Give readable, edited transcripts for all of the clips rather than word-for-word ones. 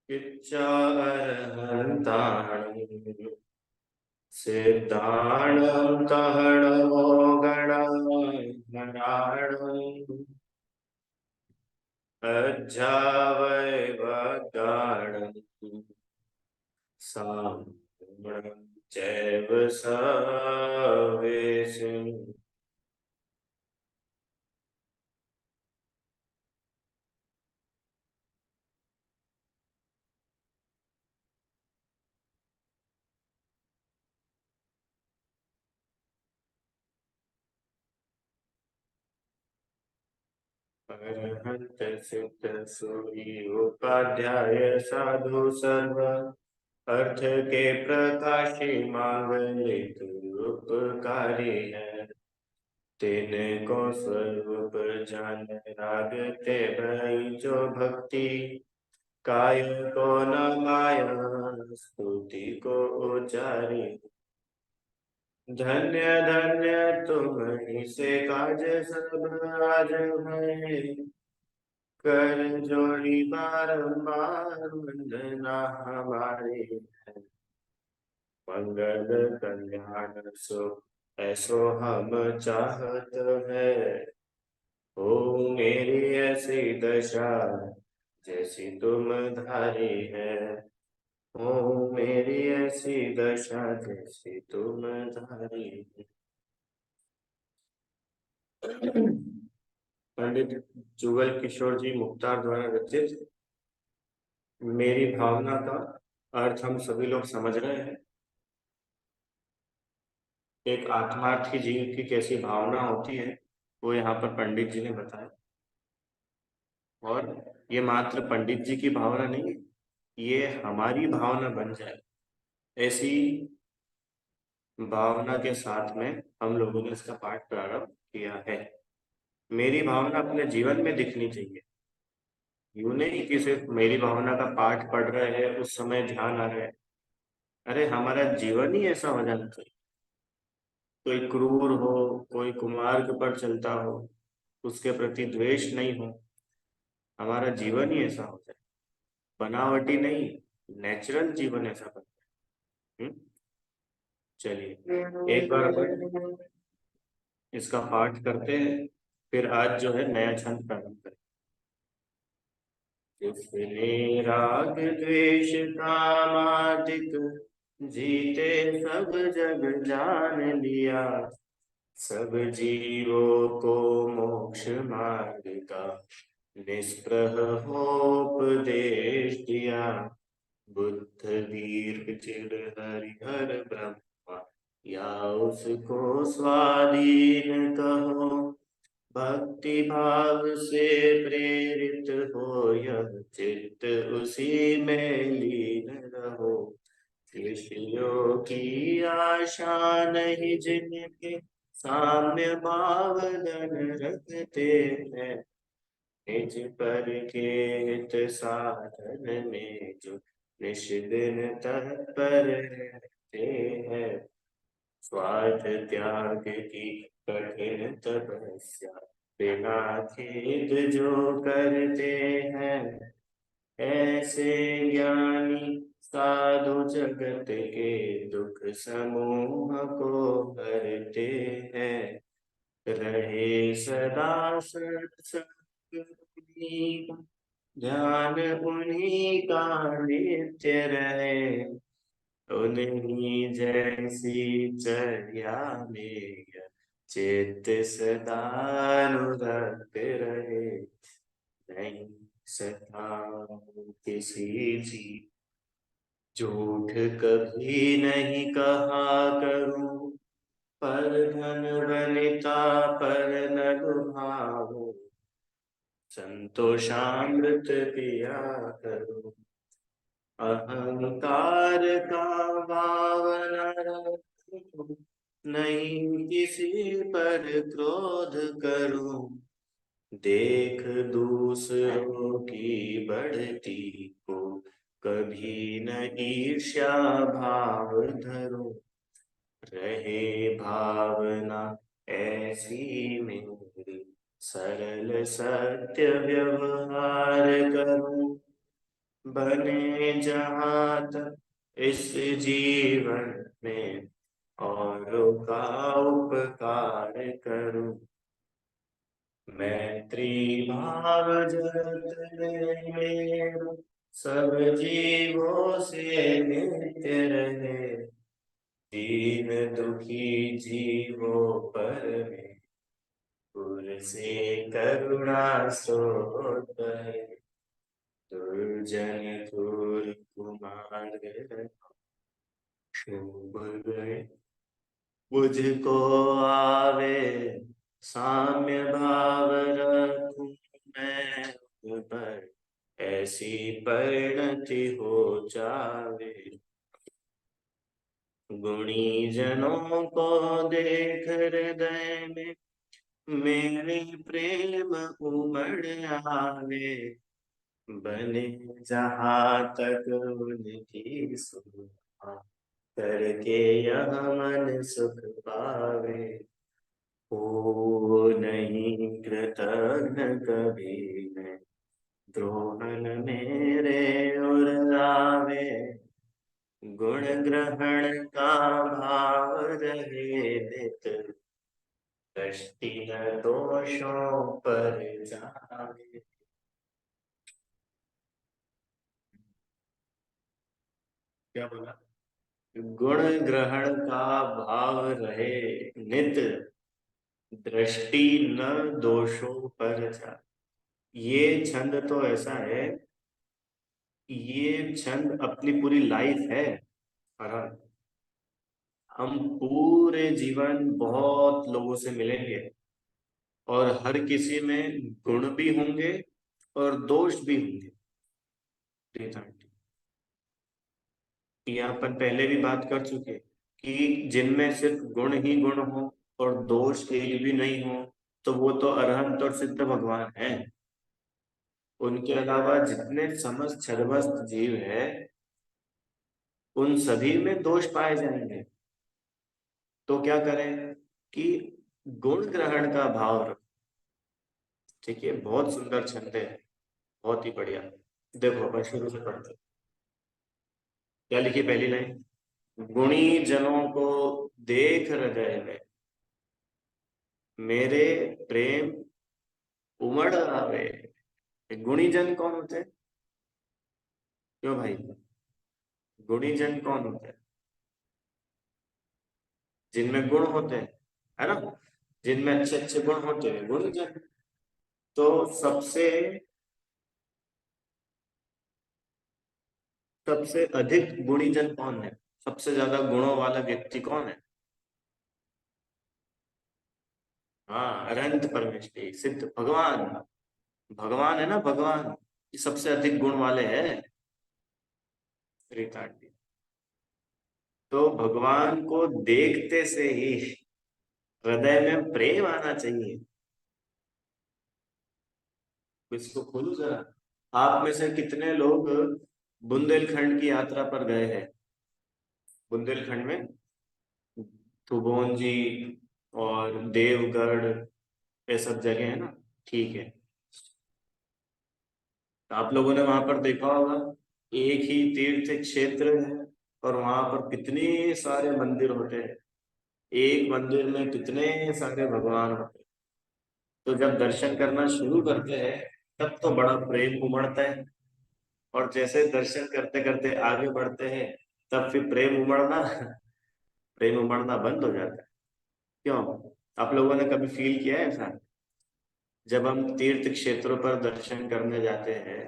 इच्छारहन्ताणं सिद्धाणं कहणमो गणाधराणम् अज्जावैवगाणम् साम्यं चैव सवेशिम्। अरहंत सिद्ध सोई उपाध्याय साधु सर्व अर्थ के प्रकाशी मांगलिक उपकारी है। तिनको स्वरूप जान रागते भई जो भक्ति काय को न माया स्तुति को उचारी। धन्य धन्य तुम ही से काज सब आज है। कर जोड़ी बारंबार वंदना हमारी है। मंगल कल्याण सुख ऐसो हम चाहत है। हो मेरी ऐसी दशा जैसी तुम धारी है। हो मेरी ऐसी दशा जैसी तुम धारी है। पंडित जुगल किशोर जी मुख्तार द्वारा रचित मेरी भावना का अर्थ हम सभी लोग समझ रहे हैं। एक आत्मार्थी जीव की कैसी भावना होती है वो यहाँ पर पंडित जी ने बताया। और ये मात्र पंडित जी की भावना नहीं है, ये हमारी भावना बन जाए ऐसी भावना के साथ में हम लोगों ने इसका पाठ प्रारंभ किया है। मेरी भावना अपने जीवन में दिखनी चाहिए। यूं नहीं कि सिर्फ मेरी भावना का पाठ पढ़ रहे हैं उस समय ध्यान आ रहा है। अरे हमारा जीवन ही ऐसा हो जाना चाहिए। कोई क्रूर हो, कोई कुमार्ग पर चलता हो, उसके प्रति द्वेष नहीं हो। हमारा जीवन ही ऐसा हो जाए, बनावटी नहीं, नेचुरल जीवन ऐसा बन जाए। चलिए एक बार अपन इसका पाठ करते हैं, फिर आज जो है नया छंद प्रारंभ करें। जिसने राग द्वेष कामादिक जीते सब जग जान लिया। सब जीवों को मोक्ष मार्ग का निष्प्रह उपदेश दिया। बुद्ध दीर्घ चिर हरिहर ब्रह्मा या उसको स्वाधीन कहो। भक्ति भाव से प्रेरित हो यह चित्त उसी में लीन रहो। ऋषियों की आशा नहीं जिनके साम्य भाव धन रखते हैं। निज पर के हित साधन में जो निष दिन तत्पर रहते हैं। स्वार्थ त्याग की कठिन तपस्या बिना खेद जो करते हैं। ऐसे ज्ञानी साधु जगत के दुख समूह को हरते हैं। रहे सदा सत्संग उन्हीं का, ध्यान उन्हीं का नित्य रहे। उन्हीं जैसी चर्या में चित्त सदा अनुरक्त रहे। नहीं सता किसी जी झूठ कभी नहीं कहा करूं। पर धन वनिता पर न लुभाऊं। संतोषामृत पिया करूं। अहंकार का भावना रखूं। नहीं किसी पर क्रोध करूं। देख दूसरों की बढ़ती को कभी न ईर्ष्या भाव धरूं। रहे भावना ऐसी मेरी सरल सत्य व्यवहार करूं। बने जहाँ तक इस जीवन में औरों का उपकार करूं, मैत्री भाव जतने मेरा सब जीवों से नित्य रहे, दीन दुखी जीवों पर पुर से करुणा सोत है, दुर्जन क्रूर कुमार शुभ गए मुझको आवे, साम्य भाव रखूं मैं उन पर, ऐसी परिणति हो जावे, गुणी जनों को देख हृदय में मेरे प्रेम उमड़ आवे, बने जहाँ तक उनकी सुधा करके यह मन सुख पावे, हो नहीं कृतघ्न कभी मैं, द्रोहन मेरे उर आवे, गुण ग्रहण का भाव रहे नित, दृष्टि न दोषों पर जावे। क्या बोला? गुण ग्रहण का भाव रहे नित, दृष्टि न दोषों पर जाए। ये छंद तो ऐसा है, ये छंद अपनी पूरी लाइफ है। और हम पूरे जीवन बहुत लोगों से मिलेंगे और हर किसी में गुण भी होंगे और दोष भी होंगे। ये अपन पहले भी बात कर चुके कि जिनमें सिर्फ गुण ही गुण हो और दोष एक भी नहीं हो, तो वो तो अरहंत और सिद्ध भगवान है। उनके अलावा जितने समस्त छदमस्त जीव है, उन सभी में दोष पाए जाएंगे। तो क्या करें कि गुण ग्रहण का भाव रखें। ठीक है, बहुत सुंदर छंद है, बहुत ही बढ़िया। देखो अपन शुरू से पढ़ते हैं। क्या लिखी पहली लाइन? गुणी जनों को देख हृदय में मेरे प्रेम उमड़ आवे। गुणी जन कौन होते हैं? क्यों भाई? गुणी जन कौन होते हैं? जिनमें गुण होते हैं, है ना? जिनमें अच्छे अच्छे गुण होते हैं गुणी जन। तो सबसे सबसे अधिक गुणी जन कौन है? सबसे ज्यादा गुणों वाला व्यक्ति कौन है? हाँ, अनंत परमेष्टि सिद्ध भगवान। भगवान है ना, भगवान। ये सबसे अधिक गुण वाले हैं। रीतांडी। तो भगवान को देखते से ही हृदय में प्रेम आना चाहिए। इसको खोलो जरा। आप में से कितने लोग बुंदेलखंड की यात्रा पर गए हैं? बुंदेलखंड में तुगोंजी और देवगढ़, ये सब जगह है ना? ठीक है। तो आप लोगों ने वहां पर देखा होगा, एक ही तीर्थ क्षेत्र है और वहां पर कितने सारे मंदिर होते हैं। एक मंदिर में कितने सारे भगवान होते हैं। तो जब दर्शन करना शुरू करते हैं, तब तो बड़ा प्रेम उमड़ता है। और जैसे दर्शन करते करते आगे बढ़ते हैं, तब फिर प्रेम उमड़ना बंद हो जाता है। क्यों? आप लोगों ने कभी फील किया है ऐसा? जब हम तीर्थ क्षेत्रों पर दर्शन करने जाते हैं,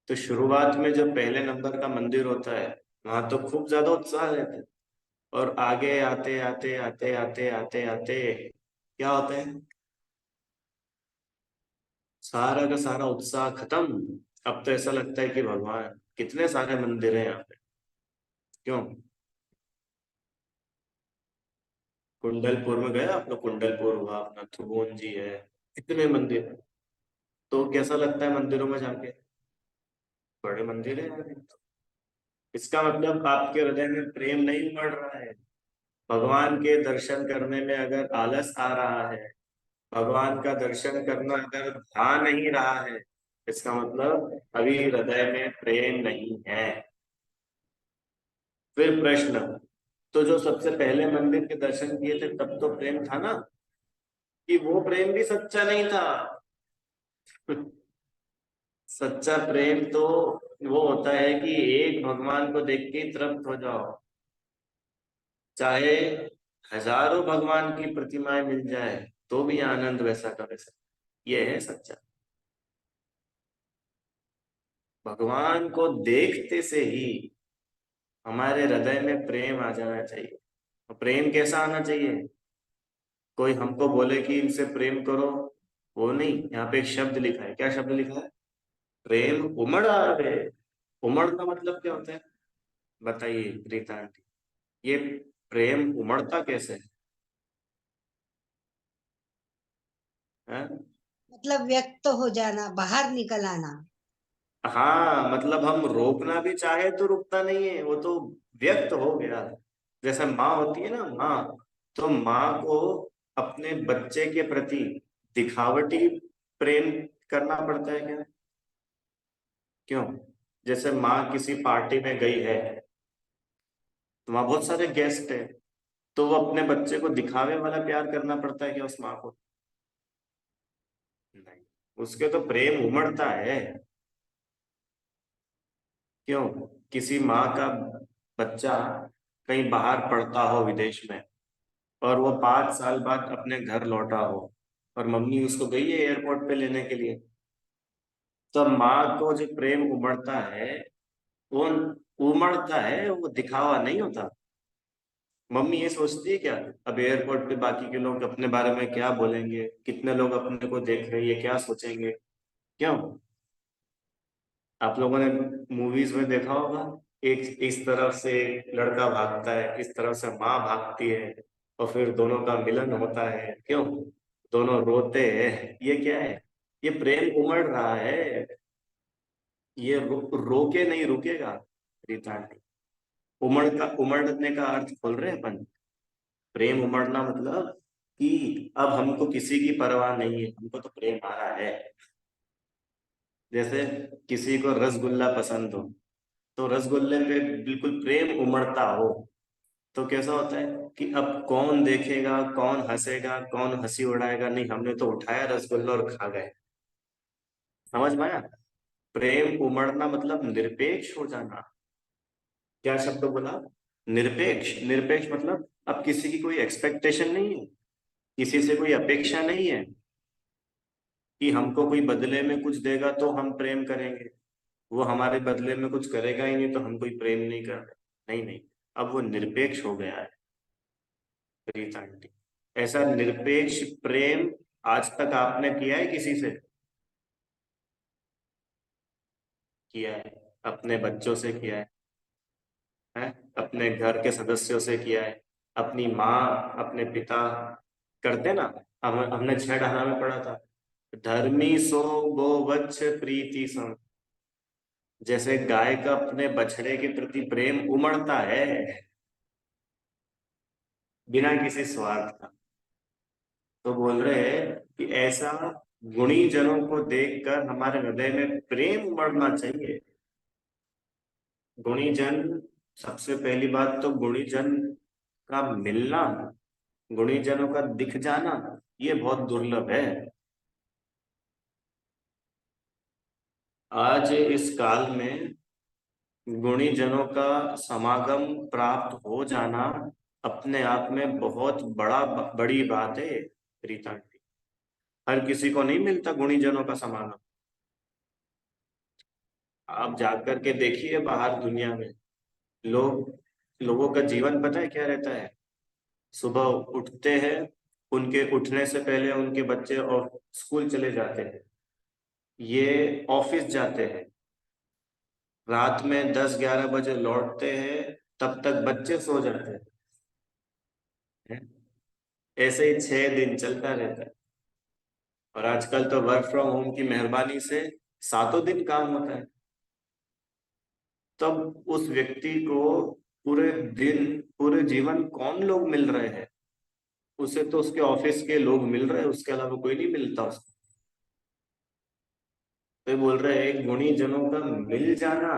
तो शुरुआत में जो पहले नंबर का मंदिर होता है, वहां तो खूब ज्यादा उत्साह रहता है। और आगे आते आते आते आते आते आते क्या होता है? सारा का सारा उत्साह खत्म। अब तो ऐसा लगता है कि भगवान, कितने सारे मंदिर हैं यहाँ पे। क्यों? कुंडलपुर में गए आप लोग? कुंडलपुर हुआ, अपना थुगोन जी है, कितने मंदिर हैं। तो कैसा लगता है मंदिरों में जाके? बड़े मंदिर है यार। इसका मतलब आपके हृदय में प्रेम नहीं उमड़ रहा है। भगवान के दर्शन करने में अगर आलस आ रहा है, भगवान का दर्शन करना अगर भा नहीं रहा है, इसका मतलब अभी हृदय में प्रेम नहीं है। फिर प्रश्न, तो जो सबसे पहले मंदिर के दर्शन किए थे तब तो प्रेम था ना, कि वो प्रेम भी सच्चा नहीं था? सच्चा प्रेम तो वो होता है कि एक भगवान को देख के ही तृप्त हो जाओ, चाहे हजारों भगवान की प्रतिमाएं मिल जाए तो भी आनंद वैसा का वैसा। ये है सच्चा। भगवान को देखते से ही हमारे हृदय में प्रेम आ जाना चाहिए। और प्रेम कैसा आना चाहिए? कोई हमको बोले कि इनसे प्रेम करो, वो नहीं। यहाँ पे एक शब्द लिखा है, क्या शब्द लिखा है? प्रेम उमड़ आवे। उमड़ का मतलब क्या होता है? बताइए रीता आंटी, ये प्रेम उमड़ता कैसे है? मतलब व्यक्त हो जाना, बाहर निकल आना। हाँ, मतलब हम रोकना भी चाहे तो रुकता नहीं है, वो तो व्यक्त हो गया। जैसे माँ होती है ना, माँ, तो माँ को अपने बच्चे के प्रति दिखावटी प्रेम करना पड़ता है क्या? क्यों? जैसे माँ किसी पार्टी में गई है, तो वहां बहुत सारे गेस्ट है, तो वो अपने बच्चे को दिखावे वाला प्यार करना पड़ता है क्या उस माँ को? नहीं, उसके तो प्रेम उमड़ता है। क्यों? किसी माँ का बच्चा कहीं बाहर पढ़ता हो विदेश में, और वो 5 साल बाद अपने घर लौटा हो, और मम्मी उसको गई है एयरपोर्ट पे लेने के लिए, तो माँ को जो प्रेम उमड़ता है, वो उमड़ता है, वो दिखावा नहीं होता। मम्मी ये सोचती है क्या, अब एयरपोर्ट पे बाकी के लोग अपने बारे में क्या बोलेंगे, कितने लोग अपने को देख रहे हैं, ये क्या सोचेंगे? क्यों? आप लोगों ने मूवीज में देखा होगा, एक इस तरफ से एक लड़का भागता है, इस तरफ से माँ भागती है, और फिर दोनों का मिलन होता है। क्यों? दोनों रोते हैं। ये क्या है? ये प्रेम उमड़ रहा है। ये रोके नहीं रुकेगा। रीता आंटी, उमड़ने का अर्थ खोल रहे हैं अपन। प्रेम उमड़ना मतलब कि अब हमको किसी की परवाह नहीं है, हमको तो प्रेम आ रहा है। जैसे किसी को रसगुल्ला पसंद हो, तो रसगुल्ले पे बिल्कुल प्रेम उमड़ता हो, तो कैसा होता है कि अब कौन देखेगा, कौन हंसेगा, कौन हंसी उड़ाएगा, नहीं, हमने तो उठाया रसगुल्ला और खा गए। समझ में आया? प्रेम उमड़ना मतलब निरपेक्ष हो जाना। क्या शब्द बोला? निरपेक्ष। निरपेक्ष मतलब अब किसी की कोई एक्सपेक्टेशन नहीं है, किसी से कोई अपेक्षा नहीं है कि हमको कोई बदले में कुछ देगा तो हम प्रेम करेंगे, वो हमारे बदले में कुछ करेगा ही नहीं तो हम कोई प्रेम नहीं कर रहे। नहीं नहीं, अब वो निरपेक्ष हो गया है। रीता आंटी, ऐसा निरपेक्ष प्रेम आज तक आपने किया है किसी से? किया है। अपने बच्चों से किया है? अपने घर के सदस्यों से किया है? अपनी माँ, अपने पिता, करते ना। हमने 6 ढाला में पढ़ा था, धर्मी सो गो वत्स प्रीति सम। जैसे गाय का अपने बछड़े के प्रति प्रेम उमड़ता है बिना किसी स्वार्थ का, तो बोल रहे हैं कि ऐसा गुणी जनों को देखकर हमारे हृदय में प्रेम उमड़ना चाहिए। गुणी जन, सबसे पहली बात तो गुणी जन का मिलना, गुणी जनों का दिख जाना, ये बहुत दुर्लभ है। आज इस काल में गुणी जनों का समागम प्राप्त हो जाना अपने आप में बहुत बड़ी बात है। रीता आंटी, हर किसी को नहीं मिलता गुणी जनों का समागम। आप जाकर के देखिए बाहर दुनिया में, लोगों का जीवन पता है क्या रहता है? सुबह उठते हैं, उनके उठने से पहले उनके बच्चे और स्कूल चले जाते हैं, ये ऑफिस जाते हैं, रात में 10-11 बजे लौटते हैं, तब तक बच्चे सो जाते हैं। ऐसे ही 6 दिन चलता रहता है। और आजकल तो वर्क फ्रॉम होम की मेहरबानी से 7 दिन काम होता है। तब उस व्यक्ति को पूरे दिन, पूरे जीवन कौन लोग मिल रहे हैं? उसे तो उसके ऑफिस के लोग मिल रहे हैं, उसके अलावा कोई नहीं मिलता उसको। तो ये बोल रहे हैं गुणी जनों का मिल जाना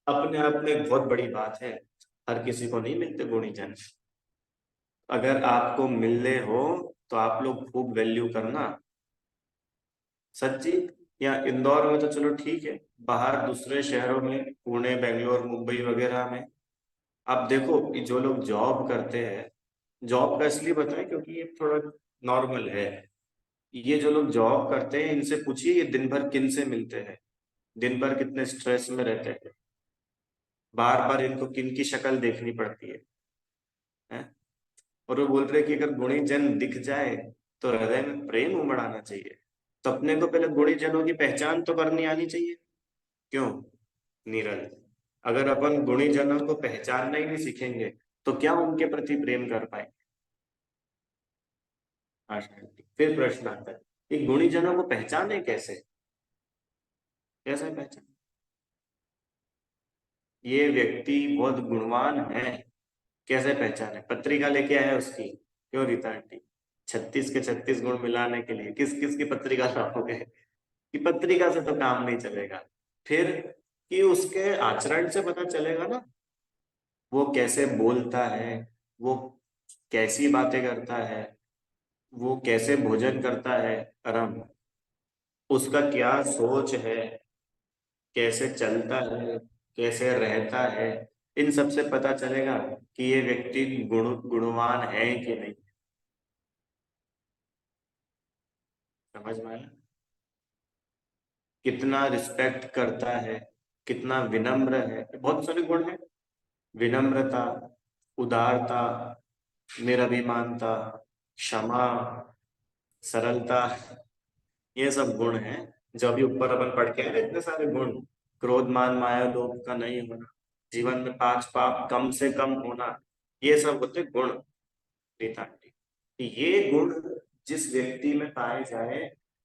अपने आप में एक बहुत बड़ी बात है। हर किसी को नहीं मिलते गुणी जन। अगर आपको मिलने हो तो आप लोग खूब वैल्यू करना। सच्ची। या इंदौर में तो चलो ठीक है, बाहर दूसरे शहरों में, पुणे, बेंगलोर, मुंबई वगैरह में आप देखो कि जो लोग जॉब करते हैं, जॉब का इसलिए बताएं क्योंकि ये थोड़ा नॉर्मल है। ये जो लोग जॉब करते हैं इनसे पूछिए ये दिन भर किन से मिलते हैं, दिन भर कितने स्ट्रेस में रहते हैं, बार बार इनको किन की शक्ल देखनी पड़ती है? और वो बोल रहे कि अगर गुणी जन दिख जाए तो हृदय में प्रेम उमड़ाना चाहिए। तो अपने को पहले गुणी जनों की पहचान तो करनी आनी चाहिए। क्यों नीरज? अगर अपन गुणी जनों को पहचानना ही नहीं सीखेंगे तो क्या उनके प्रति प्रेम कर पाएंगे? आशा। फिर प्रश्न आता है कि गुणी जनों को पहचाने कैसे? कैसे पहचान? ये व्यक्ति बहुत गुणवान है, कैसे पहचाने? पत्रिका लेके आया उसकी? क्यों रीता आंटी? 36 के 36 गुण मिलाने के लिए किस किस की पत्रिका लाओगे? कि पत्रिका से तो काम नहीं चलेगा। फिर कि उसके आचरण से पता चलेगा ना, वो कैसे बोलता है, वो कैसी बातें करता है, वो कैसे भोजन करता है, आराम, उसका क्या सोच है, कैसे चलता है, कैसे रहता है। इन सब से पता चलेगा कि ये व्यक्ति गुणवान है कि नहीं। समझ में आया? कितना रिस्पेक्ट करता है, कितना विनम्र है, बहुत सारे गुण हैं। विनम्रता, उदारता, निरभिमानता, क्षमा, सरलता, ये सब गुण हैं जो अभी ऊपर अपन पढ़ के आए ना, इतने सारे गुण। क्रोध, मान, माया, लोभ का नहीं होना, जीवन में 5 पाप कम से कम होना, ये सब होते गुण। रीता आंटी, ये गुण जिस व्यक्ति में पाए जाए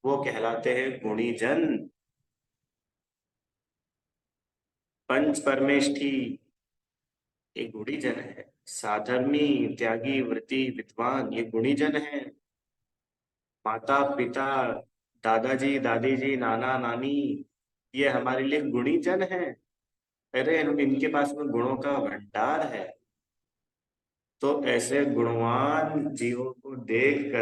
वो कहलाते हैं गुणी जन। पंच परमेष्ठी ये गुणी जन है। साधर्मी, त्यागी, व्रती, विद्वान ये गुणी जन है। माता पिता, दादाजी दादी जी, नाना नानी ये हमारे लिए गुणी जन है। अरे इनके पास में गुणों का भंडार है। तो ऐसे गुणवान जीवों को देख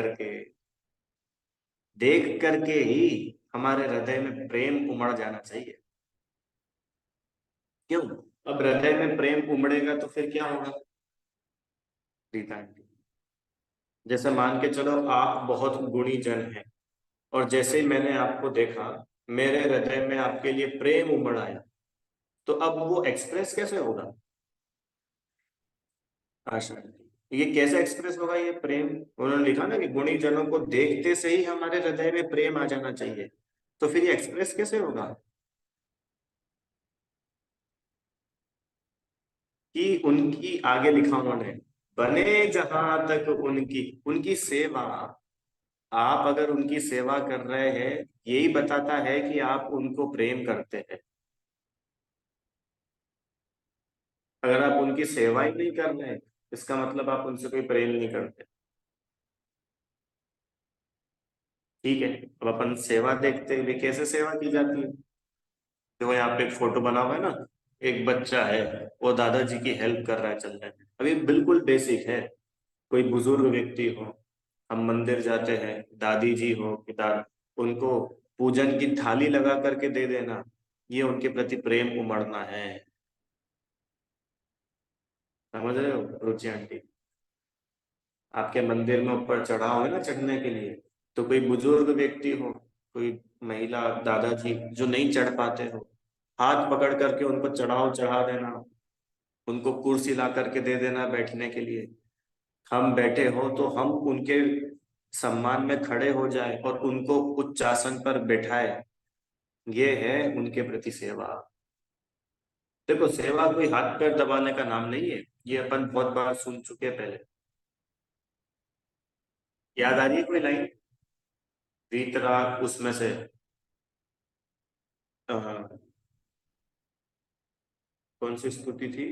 करके ही हमारे हृदय में प्रेम उमड़ जाना चाहिए। क्यों? अब हृदय में प्रेम उमड़ेगा तो फिर क्या होगा? रीता आंटी, जैसे मान के चलो आप बहुत गुणी जन हैं, और जैसे ही मैंने आपको देखा, मेरे हृदय में आपके लिए प्रेम उमड़ आया, तो अब वो एक्सप्रेस कैसे होगा? आशा। ये कैसे एक्सप्रेस होगा ये प्रेम? उन्होंने लिखा ना कि गुणी जनों को देखते से ही हमारे हृदय में प्रेम आ जाना चाहिए। तो फिर ये एक्सप्रेस कैसे होगा? कि उनकी, आगे लिखा उन्होंने, बने जहां तक उनकी उनकी सेवा। आप अगर उनकी सेवा कर रहे हैं, यही बताता है कि आप उनको प्रेम करते हैं। अगर आप उनकी सेवा ही नहीं कर रहे हैं, इसका मतलब आप उनसे कोई प्रेम नहीं करते। ठीक है। अब अपन सेवा देखते हैं, कैसे सेवा की जाती है। देखो यहाँ पे एक फोटो बना हुआ है ना, एक बच्चा है, वो दादाजी की हेल्प कर रहा है चलने में। अभी बिल्कुल बेसिक है। कोई बुजुर्ग व्यक्ति हो, हम मंदिर जाते हैं, दादी जी हो, पिता, उनको पूजन की थाली लगा करके दे देना, ये उनके प्रति प्रेम उमड़ना है। समझ रहे हो रुचि आंटी? आपके मंदिर में ऊपर चढ़ाव है ना चढ़ने के लिए, तो कोई बुजुर्ग व्यक्ति हो, कोई महिला, दादाजी जो नहीं चढ़ पाते हो, हाथ पकड़ करके उनको चढ़ाव चढ़ा देना, उनको कुर्सी ला करके दे देना बैठने के लिए। हम बैठे हो तो हम उनके सम्मान में खड़े हो जाए और उनको उच्च आसन पर बैठाए, ये है उनके प्रति सेवा। देखो सेवा कोई हाथ पैर दबाने का नाम नहीं है, ये अपन बहुत बार सुन चुके हैं पहले। याद आ रही है कोई लाइन वीतराग उसमें से? अ, कौन सी स्तुति थी?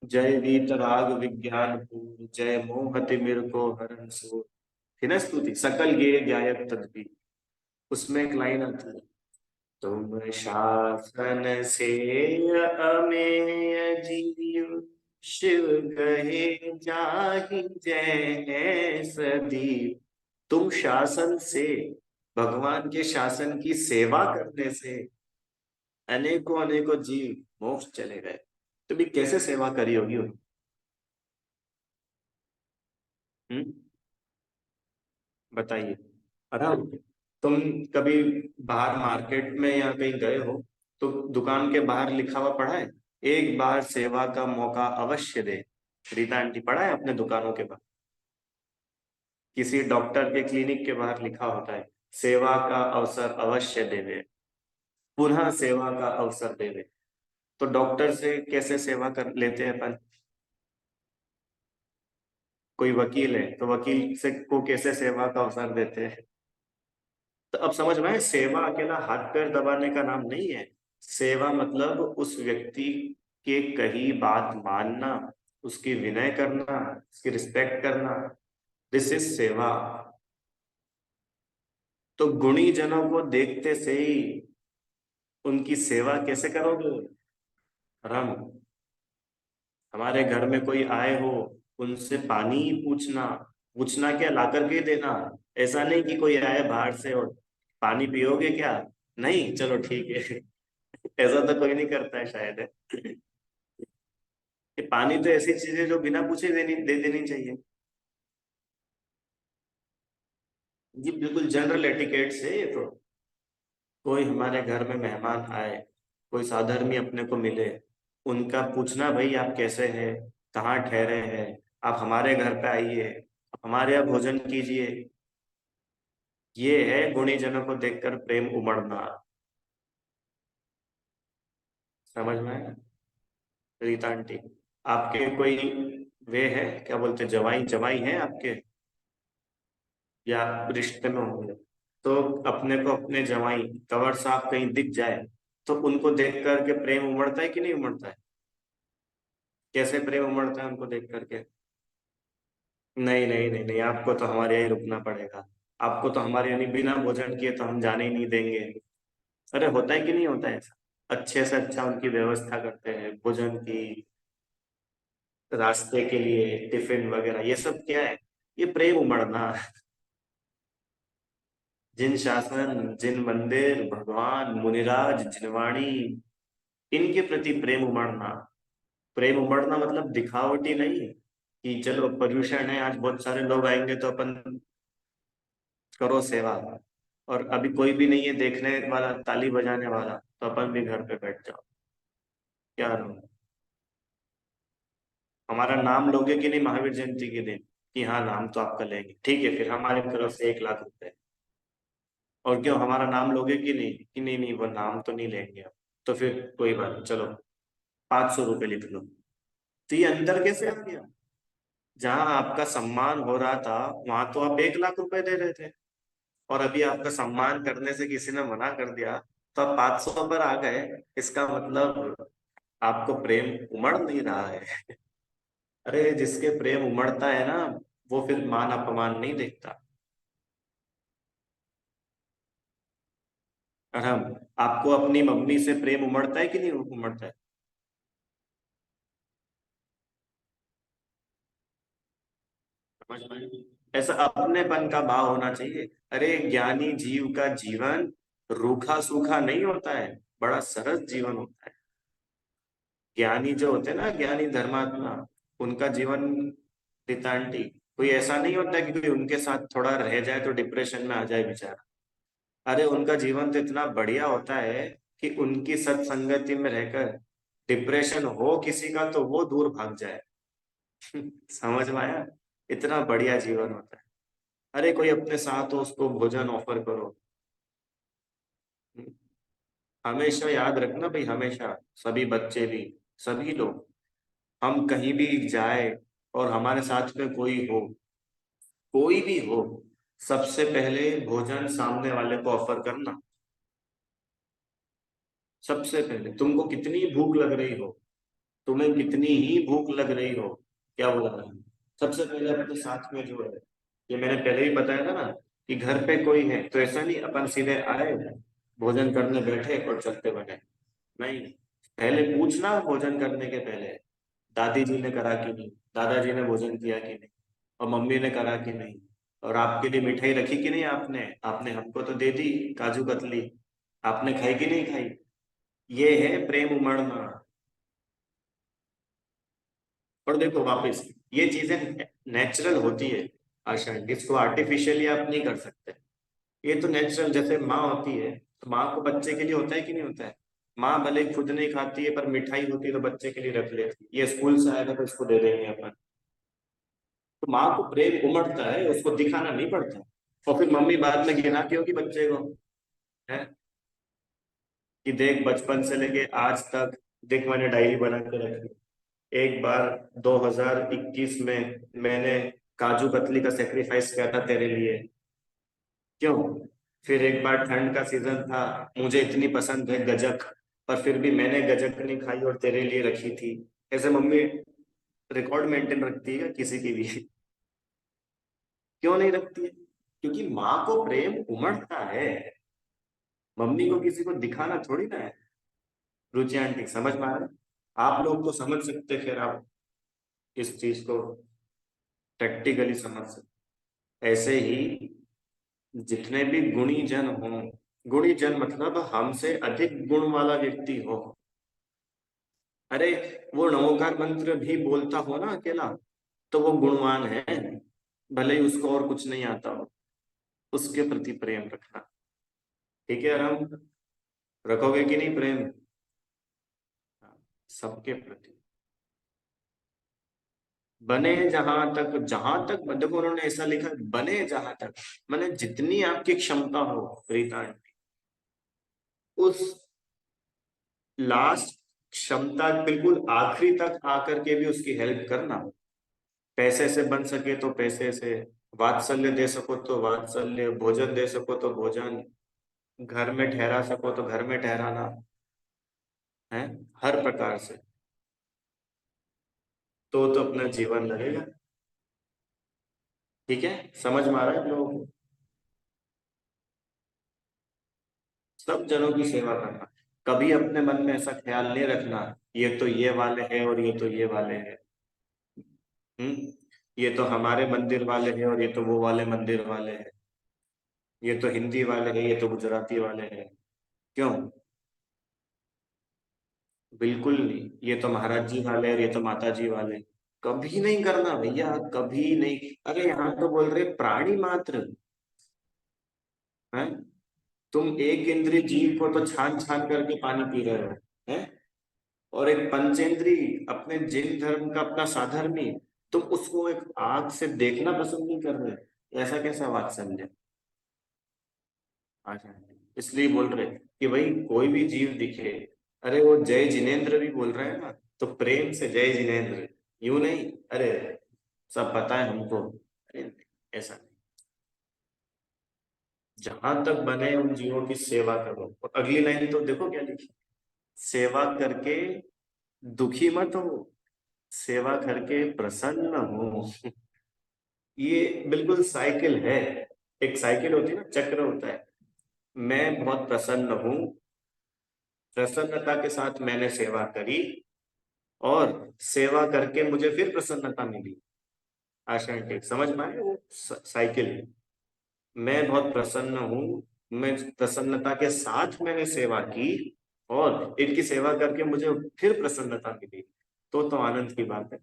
जय वीतराग विज्ञान पूर, जय मोह तिमिर को हरण सूर। थी ना स्तुति, सकल गे गायक तदबी। उसमें एक लाइन आती है, तुम शासन से अमेय जीव, शिव कहे जाहि जय सदीव। तुम शासन से, भगवान के शासन की सेवा करने से अनेकों अनेकों जीव मोक्ष चले गए। तो भी कैसे सेवा करी होगी उन्होंने? हम्म, बताइए। आराम। तुम कभी बाहर मार्केट में या कहीं गए हो तो दुकान के बाहर लिखा हुआ पढ़ा है, एक बार सेवा का मौका अवश्य दे। रीता आंटी, पढ़ा है अपने दुकानों के बाहर? किसी डॉक्टर के क्लिनिक के बाहर लिखा होता है, सेवा का अवसर अवश्य देवे, पुनः सेवा का अवसर देवे। तो डॉक्टर से कैसे सेवा कर लेते हैं अपन? कोई वकील है तो वकील से को कैसे सेवा का अवसर देते हैं? तो अब समझ में आए, सेवा अकेला हाथ पैर दबाने का नाम नहीं है। सेवा मतलब उस व्यक्ति के कही बात मानना, उसकी विनय करना, उसकी रिस्पेक्ट करना। दिस इज सेवा। तो गुणी जनों को देखते से ही उनकी सेवा कैसे करोगे? राम, हमारे घर में कोई आए हो, उनसे पानी ही पूछना, पूछना क्या, ला करके ही देना। ऐसा नहीं कि कोई आए बाहर से और पानी पियोगे क्या, नहीं चलो ठीक है। ऐसा तो कोई नहीं करता है शायद है। ये पानी तो ऐसी चीज है जो बिना पूछे दे देनी चाहिए। ये बिल्कुल जनरल एटिकेट से ये तो। कोई हमारे घर में मेहमान आए, कोई साधर्मी अपने को मिले, उनका पूछना, भाई आप कैसे हैं, कहाँ ठहरे हैं, आप हमारे घर पे आइए, आप हमारे यहाँ भोजन कीजिए। ये है गुणी जनों को देखकर प्रेम उमड़ना। समझ में आया? रीता आंटी, आपके कोई वे है, क्या बोलते हैं, जवाई जवाई है आपके, या रिश्ते में होंगे, तो अपने को अपने जवाई कवर साहब कहीं दिख जाए तो उनको देख करके प्रेम उमड़ता है कि नहीं उमड़ता है? कैसे प्रेम उमड़ता है उनको देख करके? नहीं नहीं नहीं नहीं, आपको तो हमारे यहाँ ही रुकना पड़ेगा। आपको तो हमारे यानी बिना भोजन किए तो हम जाने ही नहीं देंगे। अरे होता है कि नहीं होता है ऐसा? अच्छे से अच्छा उनकी व्यवस्था करते हैं भोजन की, रास्ते के लिए टिफिन वगैरह, ये सब क्या है? ये प्रेम उमड़ना। जिन शासन, जिन मंदिर, भगवान, मुनिराज, जिनवाणी, इनके प्रति प्रेम उमड़ना। प्रेम उमड़ना मतलब दिखावटी नहीं कि चलो पर्यूषण है, आज बहुत सारे लोग आएंगे तो अपन करो सेवा, और अभी कोई भी नहीं है देखने वाला, ताली बजाने वाला, तो अपन भी घर पे बैठ जाओ। क्या रहो, हमारा नाम लोगे कि नहीं महावीर जयंती के दिन? कि हाँ नाम तो आपका लेंगे, ठीक है, फिर हमारी तरफ से 1 लाख रुपए। और क्यों, हमारा नाम लोगे कि नहीं? कि नहीं नहीं, वो नाम तो नहीं लेंगे अब। तो फिर कोई बात नहीं, चलो 500 रुपये लिख लो। तो ये अंतर कैसे आ गया? जहां आपका सम्मान हो रहा था वहां तो आप 1 लाख रुपए दे रहे थे, और अभी आपका सम्मान करने से किसी ने मना कर दिया तो आप 500 पर आ गए। इसका मतलब आपको प्रेम उमड़ नहीं रहा है। अरे जिसके प्रेम उमड़ता है ना, वो फिर मान अपमान नहीं देखता। और हम, आपको अपनी मम्मी से प्रेम उमड़ता है कि नहीं उमड़ता है? समझ में आई? ऐसा अपनेपन का भाव होना चाहिए। अरे ज्ञानी जीव का जीवन रूखा सूखा नहीं होता है, बड़ा सरस जीवन होता है। ज्ञानी जो होते हैं ना, ज्ञानी धर्मात्मा, उनका जीवन, रीता आंटी, कोई ऐसा नहीं होता कि कोई उनके साथ थोड़ा रह जाए तो डिप्रेशन में आ जाए बेचारा। अरे उनका जीवन तो इतना बढ़िया होता है कि उनकी सत्संगति में रहकर डिप्रेशन हो किसी का तो वो दूर भाग जाए। समझ में आया? इतना बढ़िया जीवन होता है। अरे कोई अपने साथ हो, उसको भोजन ऑफर करो। हमेशा याद रखना भाई, हमेशा, सभी बच्चे भी, सभी लोग, हम कहीं भी जाए और हमारे साथ में कोई हो, कोई भी हो, सबसे पहले भोजन सामने वाले को ऑफर करना। सबसे पहले तुमको कितनी भूख लग रही हो, तुम्हें कितनी ही भूख लग रही हो, क्या बोला था, सबसे पहले अपने साथ में जो है, ये मैंने पहले ही बताया था ना, कि घर पे कोई है, तो ऐसा नहीं अपन सीधे आए, भोजन करने बैठे और चलते बने। नहीं, पहले पूछना भोजन करने के पहले, दादी जी ने करा कि नहीं, दादाजी ने भोजन किया कि नहीं, और मम्मी ने करा कि नहीं, और आपके लिए मिठाई रखी कि नहीं, आपने आपने हमको तो दे दी काजू कतली, आपने खाई कि नहीं खाई। ये है प्रेम उमड़ना। और देखो वापस, ये चीजें नेचुरल होती है आशा, इसको आर्टिफिशियली आप नहीं कर सकते। ये तो नेचुरल, जैसे माँ होती है, तो माँ को बच्चे के लिए होता है कि नहीं होता है। माँ भले ही खुद नहीं खाती है, पर मिठाई होती है तो बच्चे के लिए रख लेती है, ये स्कूल से आएगा तो इसको दे देंगे अपन। तो माँ को प्रेम उमड़ता है, उसको दिखाना नहीं पड़ता। और फिर मम्मी बाद में गिनाती होगी बच्चे को, है कि देख बचपन से लेके आज तक, देख मैंने डायरी बना के रखी, एक बार 2021 में मैंने काजू कतली का सेक्रीफाइस किया था तेरे लिए, क्यों। फिर एक बार ठंड का सीजन था, मुझे इतनी पसंद है गजक, पर फिर भी मैंने गजक नहीं खाई और तेरे लिए रखी थी। ऐसे मम्मी रिकॉर्ड मेंटेन रखती है किसी की भी? क्यों नहीं रखती है? क्योंकि माँ को प्रेम उमड़ता है, मम्मी को किसी को दिखाना थोड़ी ना है। रुचि आंटी समझ पा रहे हैं? आप लोग तो समझ सकते, फिर आप इस चीज को प्रैक्टिकली समझ सकते। ऐसे ही जितने भी गुणी जन हों, गुणी जन मतलब हमसे अधिक गुण वाला व्यक्ति हो, अरे वो नवोकार मंत्र भी बोलता हो ना अकेला, तो वो गुणवान है, भले ही उसको और कुछ नहीं आता हो। उसके प्रति प्रेम रखना। ठीक है आराम, रखोगे कि नहीं प्रेम? हाँ, सबके प्रति। बने जहां तक देखो उन्होंने ऐसा लिखा, बने जहां तक, माने जितनी आपकी क्षमता हो रीता आंटी, उस लास्ट क्षमता बिल्कुल आखिरी तक आकर के भी उसकी हेल्प करना। पैसे से बन सके तो पैसे से, वात्सल्य दे सको तो वात्सल्य, भोजन दे सको तो भोजन, घर में ठहरा सको तो घर में ठहराना है, हर प्रकार से। तो अपना जीवन लगेगा। ठीक है, समझ में आ रहा है लोगों को? सब जनों की सेवा करना, कभी अपने मन में ऐसा ख्याल नहीं रखना ये तो ये वाले हैं और ये तो ये वाले हैं। हम्म, ये तो हमारे मंदिर वाले हैं और ये तो वो वाले मंदिर वाले हैं, ये तो हिंदी वाले हैं, ये तो गुजराती वाले हैं। क्यों? बिल्कुल नहीं, ये तो महाराज जी वाले और ये तो माता जी वाले। कभी नहीं करना भैया, कभी नहीं। अरे यहाँ तो बोल रहे प्राणी मात्र है, तुम एक इंद्रिय जीव को तो छान छान करके पानी पी रहे हो, है, और एक पंचेंद्री अपने जैन धर्म का अपना साधर्मी, तुम उसको एक आग से देखना पसंद नहीं कर रहे। ऐसा कैसा वात्सल्य? अच्छा, इसलिए बोल रहे कि भाई कोई भी जीव दिखे, अरे वो जय जिनेन्द्र भी बोल रहे हैं ना, तो प्रेम से जय जिनेन्द्र, यूं नहीं अरे सब पता है हमको, अरे ऐसा नहीं। जहां तक बने उन जीवों की सेवा करो। और अगली लाइन तो देखो क्या लिखी, सेवा करके दुखी मत हो, सेवा करके प्रसन्न हो। ये बिल्कुल साइकिल है, एक साइकिल होती है ना, चक्र होता है। मैं बहुत प्रसन्न हूं, प्रसन्नता के साथ मैंने सेवा करी, और सेवा करके मुझे फिर प्रसन्नता मिली। आशा टेक समझ में आए वो साइकिल है। मैं बहुत प्रसन्न हूँ, मैं प्रसन्नता के साथ मैंने सेवा की, और इनकी सेवा करके मुझे फिर प्रसन्नता मिली, तो आनंद की बात है।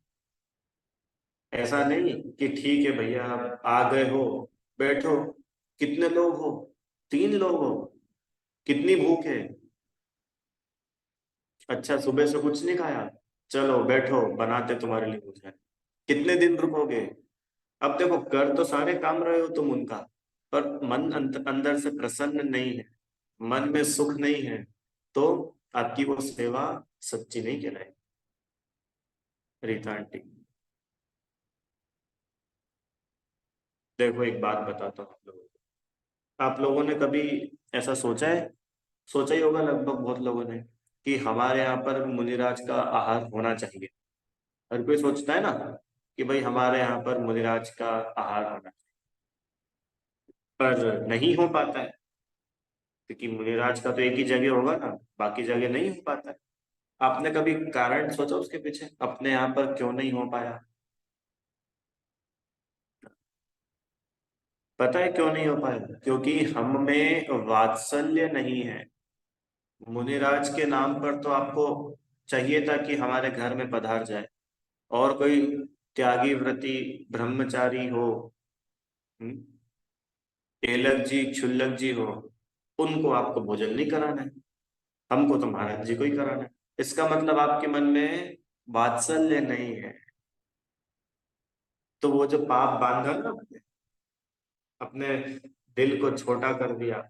ऐसा नहीं कि ठीक है भैया आप आ गए हो, बैठो, कितने लोग हो, 3 लोग हो, कितनी भूख है, अच्छा सुबह से कुछ नहीं खाया, चलो बैठो बनाते तुम्हारे लिए भोजन, कितने दिन रुकोगे। अब देखो कर तो सारे काम रहे हो तुम उनका, पर मन अंदर से प्रसन्न नहीं है, मन में सुख नहीं है, तो आपकी वो सेवा सच्ची नहीं कहलाएगी। रीता आंटी, देखो एक बात बताता हूँ आप लोगों को, आप लोगों ने कभी ऐसा सोचा है, सोचा ही होगा लगभग बहुत लोगों ने, कि हमारे यहाँ पर मुनिराज का आहार होना चाहिए। हर कोई सोचता है ना कि भाई हमारे यहाँ पर मुनिराज का आहार होना चाहिए। पर नहीं हो पाता है, क्योंकि मुनिराज का तो एक ही जगह होगा ना, बाकी जगह नहीं हो पाता है। आपने कभी कारण सोचा उसके पीछे, अपने यहाँ पर क्यों नहीं हो पाया? पता है क्यों नहीं हो पाया? क्योंकि हम में वात्सल्य नहीं है। मुनिराज के नाम पर तो आपको चाहिए था कि हमारे घर में पधार जाए, और कोई त्यागी व्रती ब्रह्मचारी हो, हम्म, एलक जी क्षुल्लक जी हो, उनको आपको भोजन नहीं कराना है, हमको तो महाराज जी को ही कराना है। इसका मतलब आपके मन में वात्सल्य नहीं है। तो वो जो पाप बांधा ना आपने, अपने दिल को छोटा कर दिया,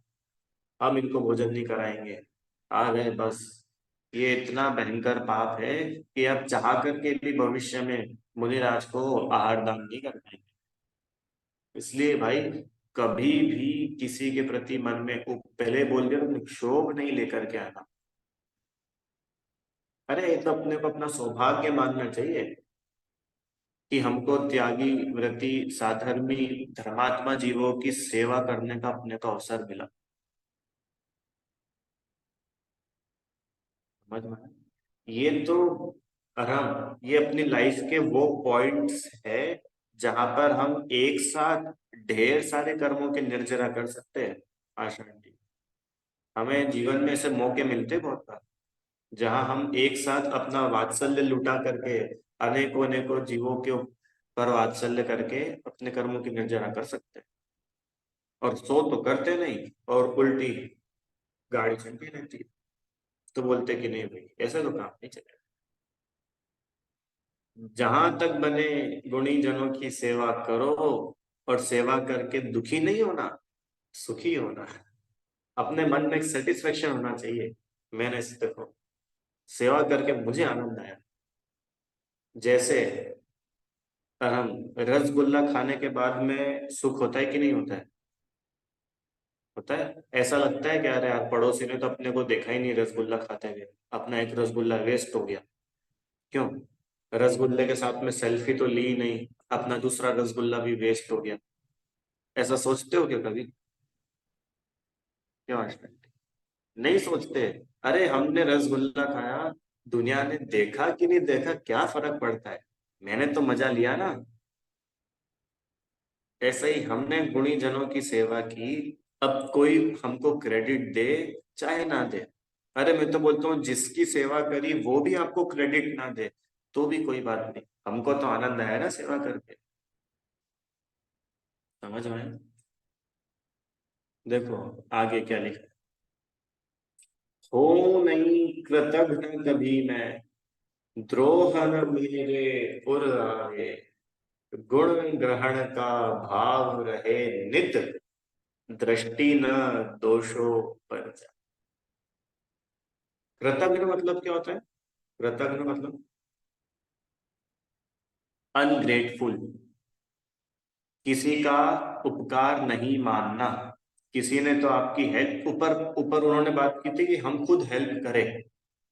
हम इनको भोजन नहीं कराएंगे, आ गए बस। ये इतना भयंकर पाप है कि आप चाह करके भी भविष्य में मुनिराज को आहार दान नहीं कर पाएंगे। इसलिए भाई, कभी भी किसी के प्रति मन में पहले बोल दिया तो क्षोभ नहीं लेकर के आना। अरे ये तो अपने को अपना सौभाग्य मानना चाहिए कि हमको त्यागी व्रती साधर्मी धर्मात्मा जीवों की सेवा करने का अपने को अवसर मिला। समझ में आया? ये तो आराम, ये अपनी लाइफ के वो पॉइंट्स है जहां पर हम एक साथ ढेर सारे कर्मों के निर्जरा कर सकते हैं। आशा आंटी, हमें जीवन में ऐसे मौके मिलते बहुत बार जहां हम एक साथ अपना वात्सल्य लुटा करके अनेकों अनेकों जीवों के ऊपर वात्सल्य करके अपने कर्मों की निर्जरा कर सकते हैं। और सो तो करते नहीं, और उल्टी गाड़ी चलती रहती है। तो बोलते कि नहीं भाई, ऐसा तो काम नहीं चलेगा। जहां तक बने गुणी जनों की सेवा करो, और सेवा करके दुखी नहीं होना, सुखी होना। अपने मन में एक सेटिस्फेक्शन होना चाहिए, मैंने इस देखो सेवा करके मुझे आनंद आया। जैसे हम रसगुल्ला खाने के बाद में सुख होता है कि नहीं होता है? होता है। ऐसा लगता है कि अरे यार, पड़ोसी ने तो अपने को देखा ही नहीं रसगुल्ला खाते हुए, अपना एक रसगुल्ला वेस्ट हो गया। क्यों? रसगुल्ले के साथ में सेल्फी तो ली ही नहीं, अपना दूसरा रसगुल्ला भी वेस्ट हो गया। ऐसा सोचते हो क्या कभी? क्यों आशा? नहीं सोचते। अरे हमने रसगुल्ला खाया, दुनिया ने देखा कि नहीं देखा, क्या फर्क पड़ता है, मैंने तो मजा लिया ना। ऐसे ही हमने गुणी जनों की सेवा की, अब कोई हमको क्रेडिट दे चाहे ना दे। अरे मैं तो बोलता हूँ, जिसकी सेवा करी वो भी आपको क्रेडिट ना दे तो भी कोई बात नहीं, हमको तो आनंद आया ना सेवा करके। समझ में आया? देखो आगे क्या लिखा। हो नहीं कृतघ्न कभी मैं, द्रोह न मेरे उर आए, गुण ग्रहण का भाव रहे नित, दृष्टि न दोषो पर जा। कृतघ्न मतलब क्या होता है? कृतघ्न मतलब अनग्रेटफुल, किसी का उपकार नहीं मानना। किसी ने तो आपकी हेल्प, ऊपर ऊपर उन्होंने बात की थी कि हम खुद हेल्प करें,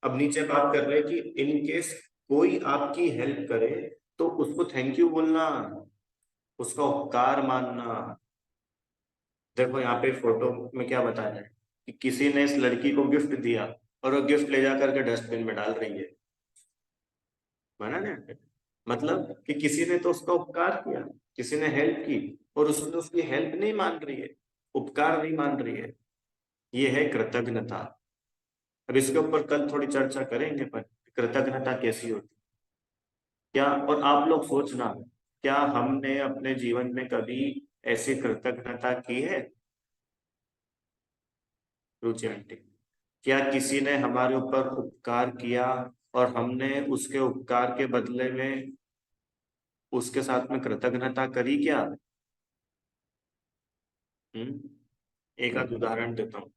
अब नीचे बात कर रहे हैं कि इन केस कोई आपकी हेल्प करे तो उसको थैंक यू बोलना, उसका उपकार मानना। देखो यहाँ पे फोटो में क्या बताया है कि किसी ने इस लड़की को गिफ्ट दिया, और वो गिफ्ट ले जा करके डस्टबिन में डाल रही है। माना ना? मतलब कि किसी ने तो उसका उपकार किया, किसी ने हेल्प की, और उसने उसकी हेल्प नहीं मान रही है, उपकार नहीं मान रही है। ये है कृतज्ञता। अब इसके ऊपर कल थोड़ी चर्चा करेंगे, पर कृतज्ञता कैसी होती क्या। और आप लोग सोचना, क्या हमने अपने जीवन में कभी ऐसी कृतज्ञता की है? रुचि आंटी, क्या किसी ने हमारे ऊपर उपकार किया और हमने उसके उपकार के बदले में उसके साथ में कृतज्ञता करी क्या? एक आध उदाहरण देता हूँ।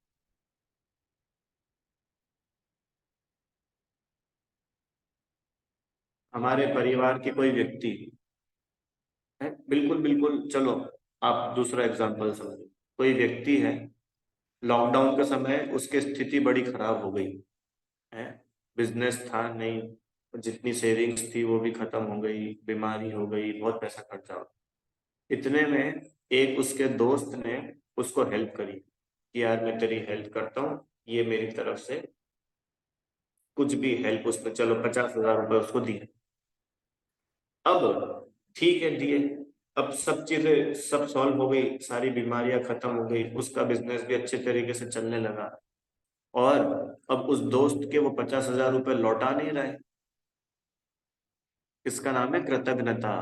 हमारे परिवार के कोई व्यक्ति है, बिल्कुल बिल्कुल, चलो आप दूसरा एग्जांपल समझो। कोई व्यक्ति है, लॉकडाउन के समय उसकी स्थिति बड़ी खराब हो गई है, बिजनेस था नहीं, जितनी सेविंग्स थी वो भी खत्म हो गई, बीमारी हो गई, बहुत पैसा खर्चा हो गया। इतने में एक उसके दोस्त ने उसको हेल्प करिए कि यार मैं तेरी हेल्प करता हूँ, ये मेरी तरफ से कुछ भी हेल्प, उसमें चलो 50,000 रुपये उसको दिए। अब ठीक है दिए, अब सब चीजें सब सॉल्व हो गई, सारी बीमारियां खत्म हो गई, उसका बिजनेस भी अच्छे तरीके से चलने लगा, और अब उस दोस्त के वो 50,000 रुपये लौटा नहीं रहे। इसका नाम है कृतज्ञता,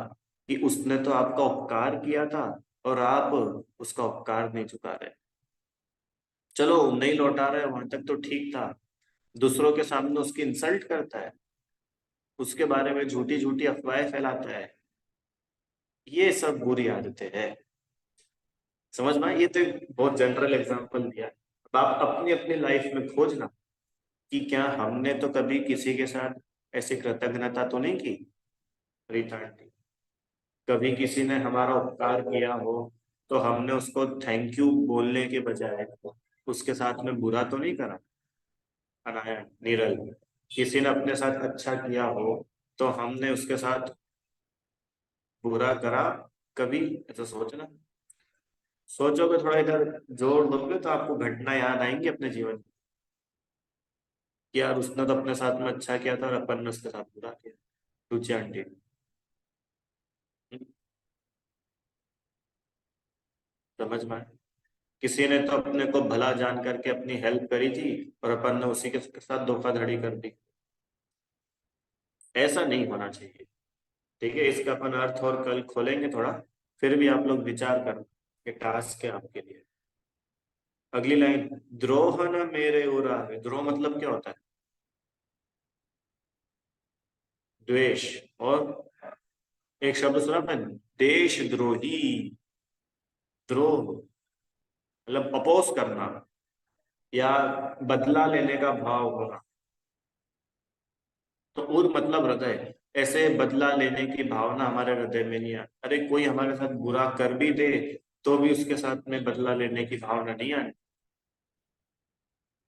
कि उसने तो आपका उपकार किया था और आप उसका उपकार नहीं चुका रहे। चलो नहीं लौटा रहे, वहां तक तो ठीक था। दूसरों के सामने उसकी इंसल्ट करता है, उसके बारे में झूठी झूठी अफवाहें फैलाता है। ये सब बुरी आदतें हैं। समझ में आया? ये तो एक बहुत जनरल एग्जांपल दिया। अब आप अपनी अपनी लाइफ में खोजना कि क्या हमने तो कभी किसी के साथ ऐसी कृतज्ञता तो नहीं की। रीता आंटी, कभी किसी ने हमारा उपकार किया हो तो हमने उसको थैंक यू बोलने के बजाय उसके साथ में बुरा तो नहीं करा। अनाया, नीरल, किसी ने अपने साथ अच्छा किया हो तो हमने उसके साथ बुरा करा कभी? ऐसा सोचना, सोचोगे थोड़ा, इधर जोड़ दोगे तो आपको घटना याद आएंगी अपने जीवन में कि यार उसने तो अपने साथ में अच्छा किया था और अपन ने उसके साथ बुरा किया। रुचि आंटी, समझ में आया? किसी ने तो अपने को भला जान करके अपनी हेल्प करी थी और अपन ने उसी के साथ धोखाधड़ी कर दी। ऐसा नहीं होना चाहिए। ठीक है, इसका अपन अर्थ और कल खोलेंगे थोड़ा, फिर भी आप लोग विचार करना, ये टास्क है आपके लिए। अगली लाइन, द्रोह न मेरे उरा है। द्रोह मतलब क्या होता है? द्वेष। और एक शब्द सुना आपने, देशद्रोही। द्रोह मतलब अपोज करना या बदला लेने का भाव होना। तो उर मतलब हृदय। ऐसे बदला लेने की भावना हमारे हृदय में नहीं है। अरे कोई हमारे साथ बुरा कर भी दे तो भी उसके साथ में बदला लेने की भावना नहीं आनी।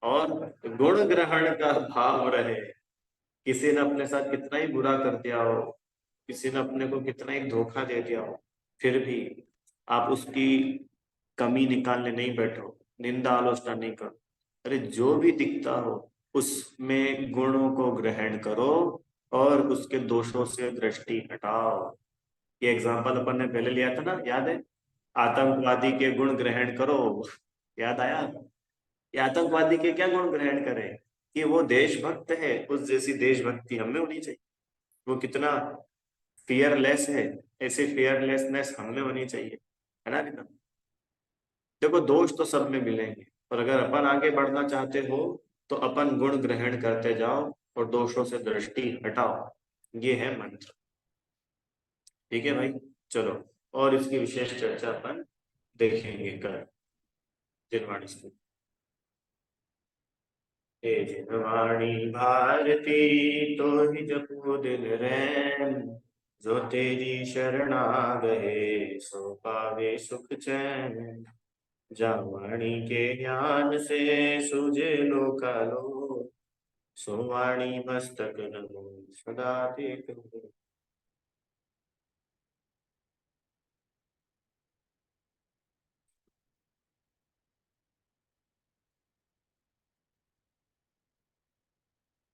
और गुण ग्रहण का भाव रहे। किसी ने अपने साथ कितना ही बुरा कर दिया हो, किसी ने अपने को कितना ही धोखा दे दिया हो, फिर भी आप उसकी कमी निकालने नहीं बैठो, निंदा आलोचना नहीं करो। अरे जो भी दिखता हो उसमें गुणों को ग्रहण करो और उसके दोषों से दृष्टि हटाओ। ये एग्जाम्पल अपन ने पहले लिया था ना, याद है? आतंकवादी के गुण ग्रहण करो। याद आया? ये आतंकवादी के क्या गुण ग्रहण करें? कि वो देशभक्त है, उस जैसी देशभक्ति हमें होनी चाहिए। वो कितना फियरलेस है, ऐसी फियरलेसनेस हमें होनी चाहिए, है ना रिना? देखो दोष तो सब में मिलेंगे, पर अगर अपन आगे बढ़ना चाहते हो तो अपन गुण ग्रहण करते जाओ और दोषों से दृष्टि हटाओ। ये है मंत्र। ठीक है भाई, चलो। और इसकी विशेष चर्चा अपन देखेंगे कल जिनवाणी स्कूल। हे जिनवाणी भारती, तो ही जपू दिन रैन, जो तेरी शरण आ गए सो पावे सुख चैन। जा वाणी के ज्ञान से सूझे लोकालो, सो वाणी मस्तक रहो सदा देखो।